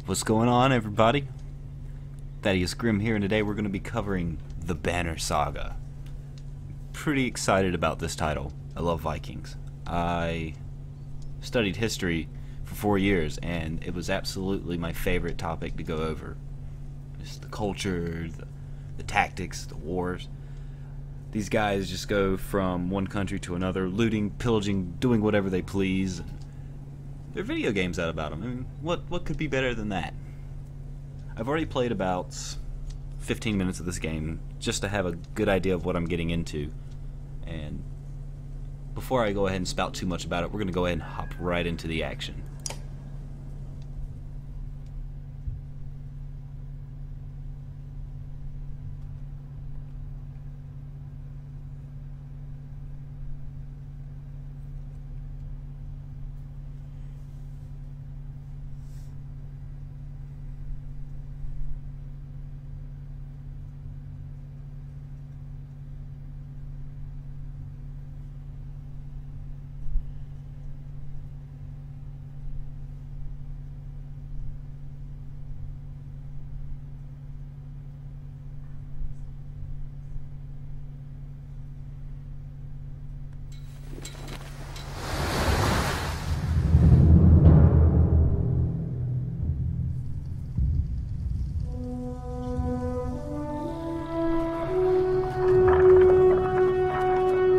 What's going on, everybody? Thadius Griim here, and today we're going to be covering the Banner Saga. Pretty excited about this title. I love Vikings. I studied history for 4 years, and it was absolutely my favorite topic to go over. Just the culture, the tactics, the wars. These guys just go from one country to another, looting, pillaging, doing whatever they please. There are video games out about them. I mean, what could be better than that? I've already played about 15 minutes of this game just to have a good idea of what I'm getting into. And before I go ahead and spout too much about it, we're going to go ahead and hop right into the action.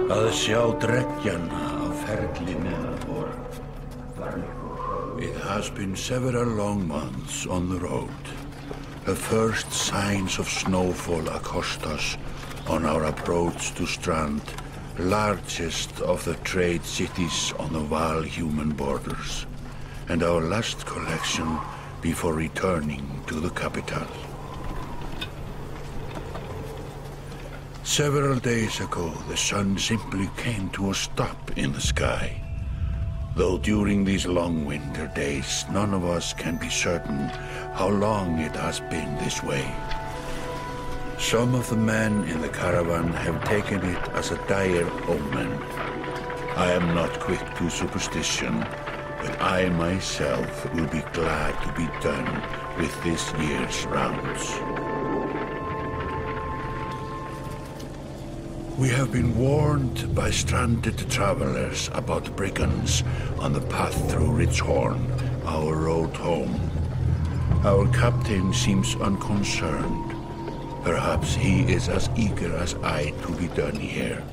Að sjá dreggjana á ferli neðanbor. It has been several long months on the road. The first signs of snowfall accost us on our approach to Strand, largest of the trade cities on the Val-human borders, and our last collection before returning to the capital. Several days ago, the sun simply came to a stop in the sky. Though during these long winter days, none of us can be certain how long it has been this way. Some of the men in the caravan have taken it as a dire omen. I am not quick to superstition, but I myself will be glad to be done with this year's rounds. We have been warned by stranded travelers about brigands on the path through Ridgehorn, our road home. Our captain seems unconcerned. Perhaps he is as eager as I to be done here.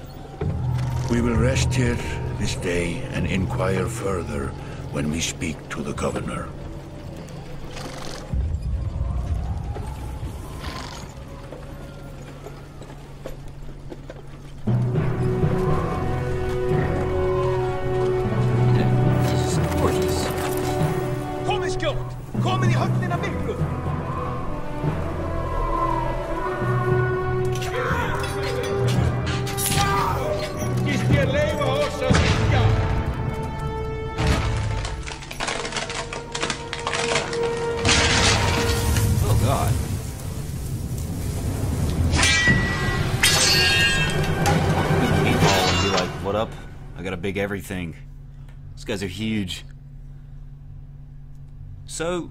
We will rest here this day and inquire further when we speak to the governor. Up. I got a big everything. These guys are huge. So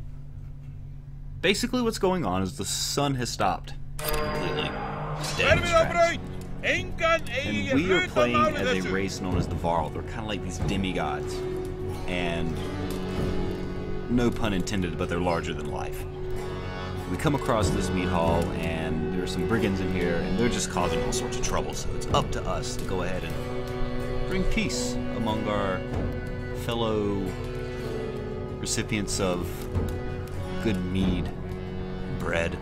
basically what's going on is the sun has stopped completely. And we are playing as a race known as the Varl. They're kind of like these demigods. And no pun intended, but they're larger than life. We come across this mead hall, and there are some brigands in here, and they're just causing all sorts of trouble. So it's up to us to go ahead and bring peace among our fellow recipients of good mead, bread.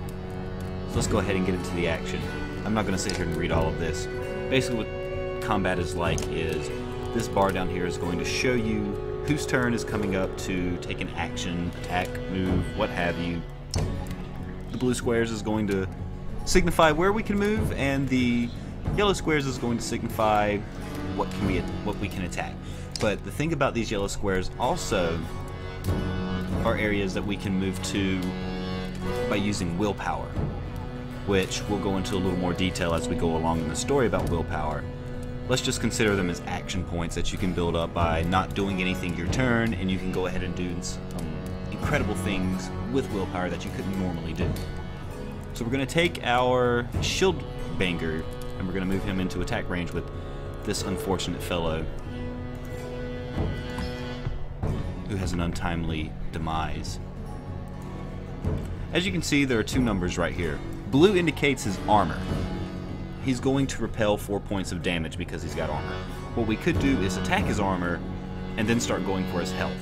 So let's go ahead and get into the action. I'm not going to sit here and read all of this. Basically what combat is like is this bar down here is going to show you whose turn is coming up to take an action, attack, move, what have you. The blue squares is going to signify where we can move, and the yellow squares is going to signify what we can attack. But the thing about these yellow squares also are areas that we can move to by using willpower, which we'll go into a little more detail as we go along in the story about willpower. Let's just consider them as action points that you can build up by not doing anything your turn, and you can go ahead and do incredible things with willpower that you couldn't normally do. So we're going to take our shield banger and we're going to move him into attack range with this unfortunate fellow who has an untimely demise. As you can see, there are two numbers right here. Blue indicates his armor. He's going to repel 4 points of damage because he's got armor. What we could do is attack his armor and then start going for his health.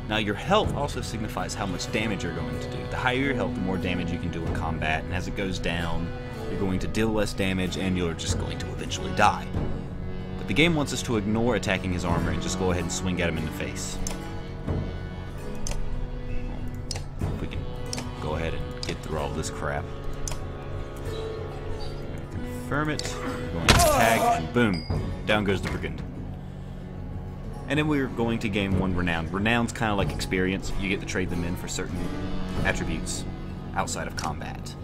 Now your health also signifies how much damage you're going to do. The higher your health, the more damage you can do in combat, and as it goes down, you're going to deal less damage and you're just going to eventually die. But the game wants us to ignore attacking his armor and just go ahead and swing at him in the face. If we can go ahead and get through all this crap. Confirm it, we're going to attack, and boom, down goes the brigand. And then we're going to gain 1 renown. Renown's kind of like experience. You get to trade them in for certain attributes outside of combat.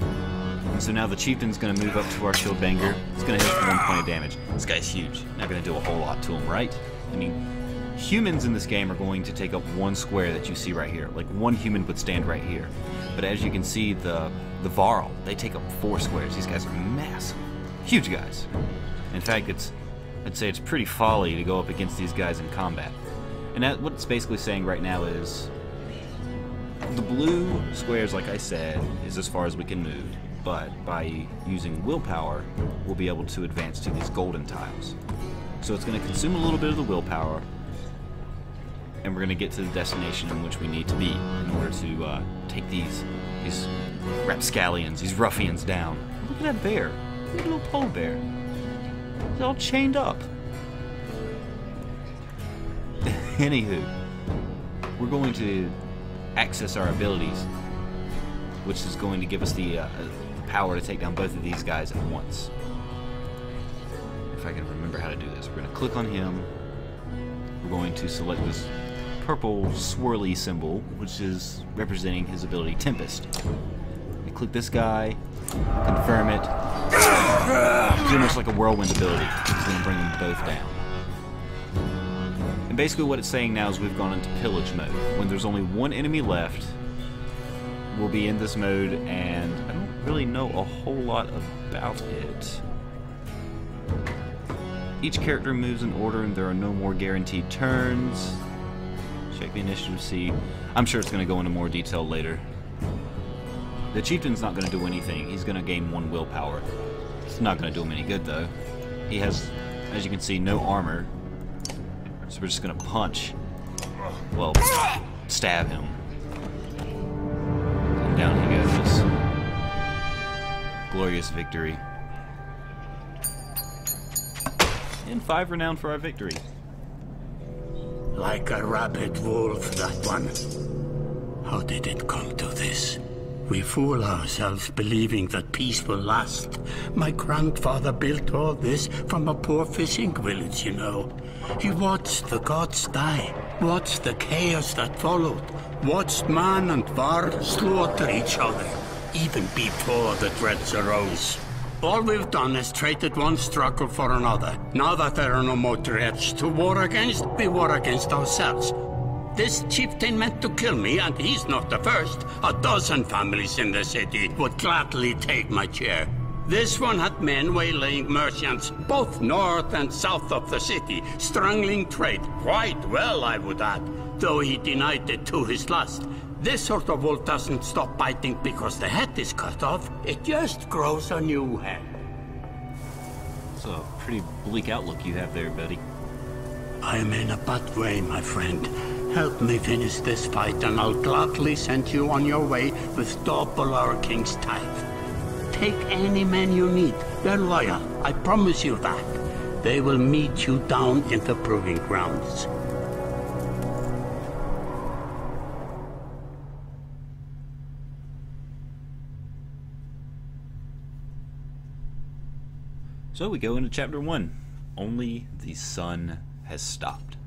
And so now the chieftain's going to move up to our shield banger. It's going to hit for 1 point of damage. This guy's huge. Not going to do a whole lot to him, right? I mean, humans in this game are going to take up 1 square that you see right here. Like 1 human would stand right here. But as you can see, the Varl, they take up 4 squares. These guys are massive. Huge guys. In fact, I'd say it's pretty folly to go up against these guys in combat. And what it's basically saying right now is the blue squares, like I said, is as far as we can move. But by using willpower, we'll be able to advance to these golden tiles. So it's going to consume a little bit of the willpower, and we're going to get to the destination in which we need to be in order to take these rapscallions, these ruffians down. Look at that bear. Look at a little polar bear. He's all chained up. Anywho, we're going to access our abilities, which is going to give us the power to take down both of these guys at once. If I can remember how to do this, we're going to click on him. We're going to select this purple swirly symbol, which is representing his ability Tempest. We click this guy, confirm it. It's almost like a whirlwind ability. It's going to bring them both down. And basically what it's saying now is we've gone into pillage mode. When there's only 1 enemy left, we'll be in this mode, and I don't really know a whole lot about it. Each character moves in order and there are no more guaranteed turns. Check the initiative to see. I'm sure it's going to go into more detail later. The chieftain's not going to do anything. He's going to gain 1 willpower. It's not going to do him any good though. He has, as you can see, no armor. So we're just going to punch. Well, stab him. And down he goes. Glorious victory. And 5 renown for our victory. Like a rabid wolf, that one. How did it come to this? We fool ourselves believing that peace will last. My grandfather built all this from a poor fishing village, you know. He watched the gods die, watched the chaos that followed, watched man and Var slaughter each other, even before the threats arose. All we've done is traded one struggle for another. Now that there are no more threats to war against, we war against ourselves. This chieftain meant to kill me, and he's not the first. A dozen families in the city would gladly take my chair. This one had men waylaying merchants, both north and south of the city, strangling trade. Quite well, I would add, though he denied it to his last. This sort of wolf doesn't stop biting because the head is cut off. It just grows a new head. It's a pretty bleak outlook you have there, buddy. I'm in a bad way, my friend. Help me finish this fight, and I'll gladly send you on your way with double our king's tithe. Take any men you need. They're loyal, I promise you that. They will meet you down in the proving grounds. So we go into chapter 1. Only the sun has stopped.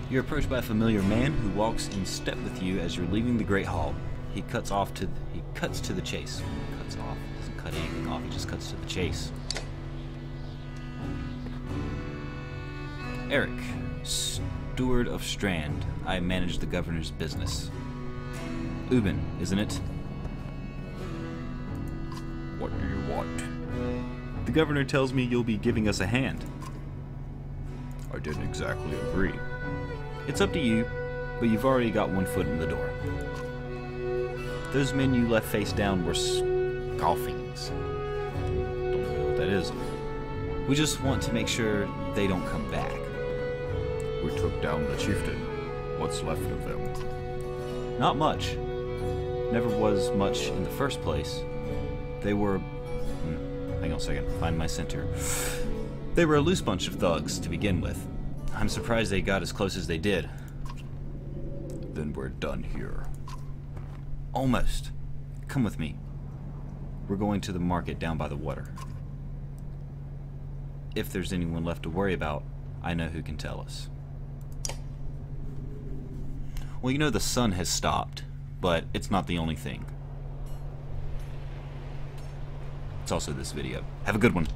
You're approached by a familiar man who walks in step with you as you're leaving the Great Hall. He cuts to the chase. Cuts off. Doesn't cut anything off. He just cuts to the chase. Eric, steward of Strand. I manage the governor's business. Ubin, isn't it? What do you want? The governor tells me you'll be giving us a hand. I didn't exactly agree. It's up to you, but you've already got one foot in the door. Those men you left face down were scoffings. Don't know what that is. We just want to make sure they don't come back. We took down the chieftain. What's left of them? Not much. Never was much in the first place. They were... hang on a second. Find my center. They were a loose bunch of thugs to begin with. I'm surprised they got as close as they did. Then we're done here. Almost. Come with me. We're going to the market down by the water. If there's anyone left to worry about, I know who can tell us. Well, you know the sun has stopped, but it's not the only thing. It's also this video. Have a good one.